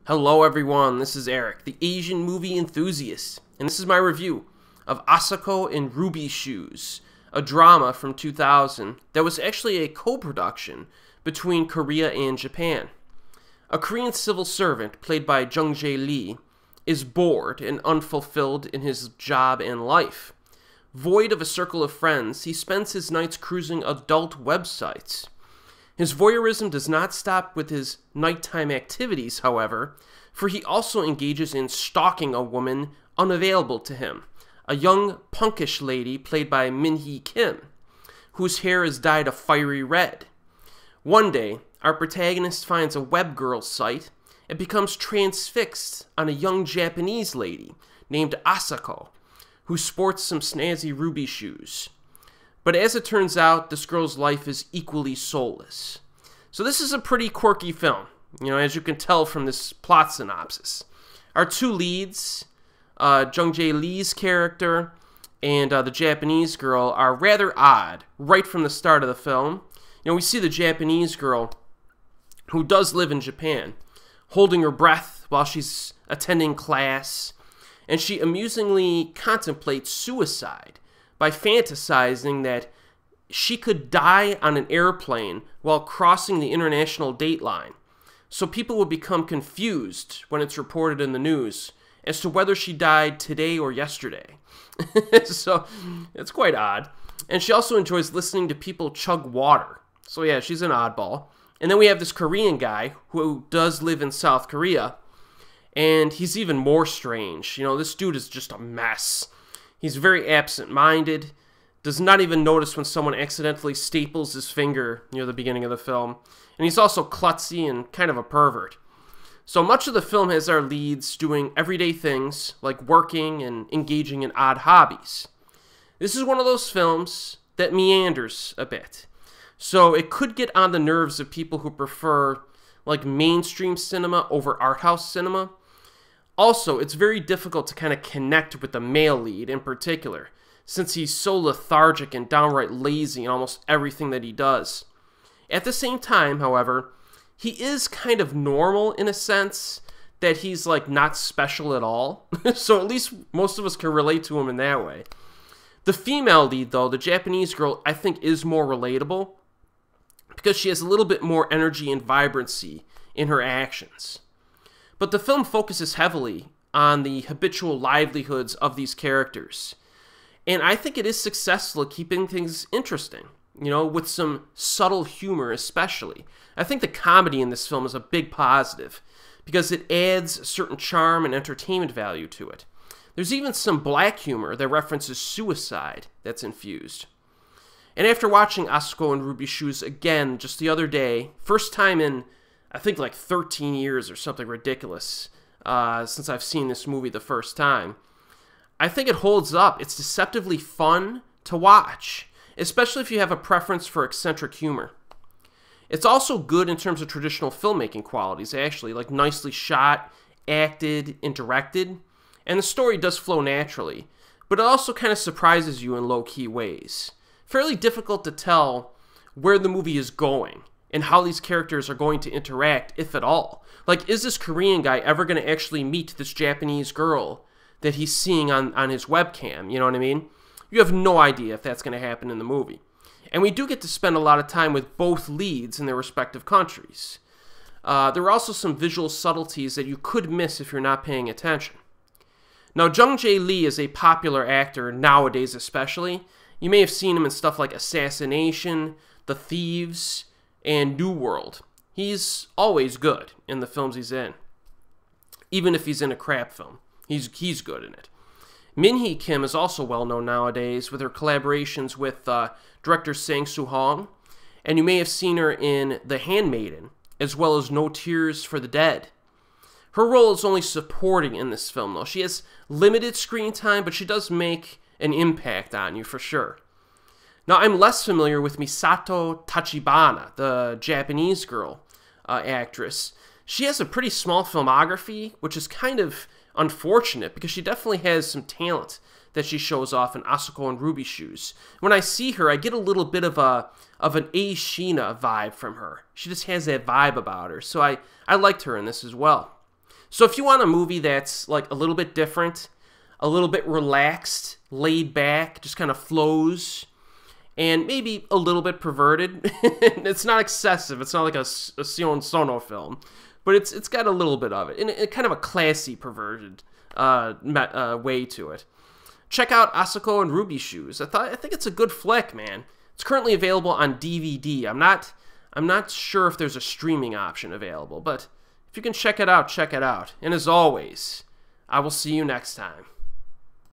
Hello everyone, this is Erik, the Asian movie enthusiast, and this is my review of Asako In Ruby Shoes, a drama from 2000 that was actually a co-production between Korea and Japan. A Korean civil servant, played by Jung-jae, is bored and unfulfilled in his job and life. Void of a circle of friends, he spends his nights cruising adult websites. His voyeurism does not stop with his nighttime activities, however, for he also engages in stalking a woman unavailable to him, a young punkish lady played by Min-hee, whose hair is dyed a fiery red. One day, our protagonist finds a web girl site and becomes transfixed on a young Japanese lady named Asako, who sports some snazzy ruby shoes. But as it turns out, this girl's life is equally soulless. So this is a pretty quirky film, as you can tell from this plot synopsis. Our two leads, Jung-jae's character and the Japanese girl, are rather odd right from the start of the film. We see the Japanese girl, who does live in Japan, holding her breath while she's attending class, and she amusingly contemplates suicide by fantasizing that she could die on an airplane while crossing the international date line. So people would become confused when it's reported in the news as to whether she died today or yesterday. So it's quite odd. And she also enjoys listening to people chug water. So yeah, she's an oddball. And then we have this Korean guy who does live in South Korea, and he's even more strange. This dude is just a mess. He's very absent-minded, does not even notice when someone accidentally staples his finger near the beginning of the film, and he's also klutzy and kind of a pervert. So much of the film has our leads doing everyday things like working and engaging in odd hobbies. This is one of those films that meanders a bit, so it could get on the nerves of people who prefer like mainstream cinema over art house cinema. Also, it's very difficult to kind of connect with the male lead in particular, since he's so lethargic and downright lazy in almost everything that he does. At the same time, however, he is kind of normal in a sense that he's like not special at all, so at least most of us can relate to him in that way. The female lead, though, the Japanese girl, I think is more relatable because she has a little bit more energy and vibrancy in her actions. But the film focuses heavily on the habitual livelihoods of these characters. And I think it is successful at keeping things interesting, with some subtle humor especially. I think the comedy in this film is a big positive because it adds certain charm and entertainment value to it. There's even some black humor that references suicide that's infused. And after watching Asako In Ruby Shoes again just the other day, first time in I think like 13 years or something ridiculous since I've seen this movie the first time. I think it holds up. It's deceptively fun to watch, especially if you have a preference for eccentric humor. It's also good in terms of traditional filmmaking qualities, actually, like nicely shot, acted, and directed. And the story does flow naturally, but it also kind of surprises you in low-key ways. Fairly difficult to tell where the movie is going and how these characters are going to interact, if at all. Like, is this Korean guy ever going to actually meet this Japanese girl that he's seeing on his webcam? You know what I mean? You have no idea if that's going to happen in the movie. And we do get to spend a lot of time with both leads in their respective countries. There are also some visual subtleties that you could miss if you're not paying attention. Now, Jung-jae is a popular actor nowadays especially. You may have seen him in stuff like Assassination, The Thieves, and New World. He's always good in the films he's in. Even if he's in a crap film, he's good in it. Min-hee is also well known nowadays with her collaborations with director Sang-soo Hong, and you may have seen her in The Handmaiden, as well as No Tears for the Dead. Her role is only supporting in this film, though. She has limited screen time, but she does make an impact on you for sure. Now, I'm less familiar with Misato Tachibana, the Japanese girl actress. She has a pretty small filmography, which is kind of unfortunate because she definitely has some talent that she shows off in Asako In Ruby Shoes. When I see her, I get a little bit of an A. Sheena vibe from her. She just has that vibe about her, so I liked her in this as well. So if you want a movie that's like a little bit different, a little bit relaxed, laid back, just kind of flows, and maybe a little bit perverted. It's not excessive. It's not like a Sion Sono film, but it's got a little bit of it, and kind of a classy perverted way to it. Check out Asako In Ruby Shoes. I think it's a good flick, man. It's currently available on DVD. I'm not sure if there's a streaming option available, but if you can check it out, check it out. And as always, I will see you next time.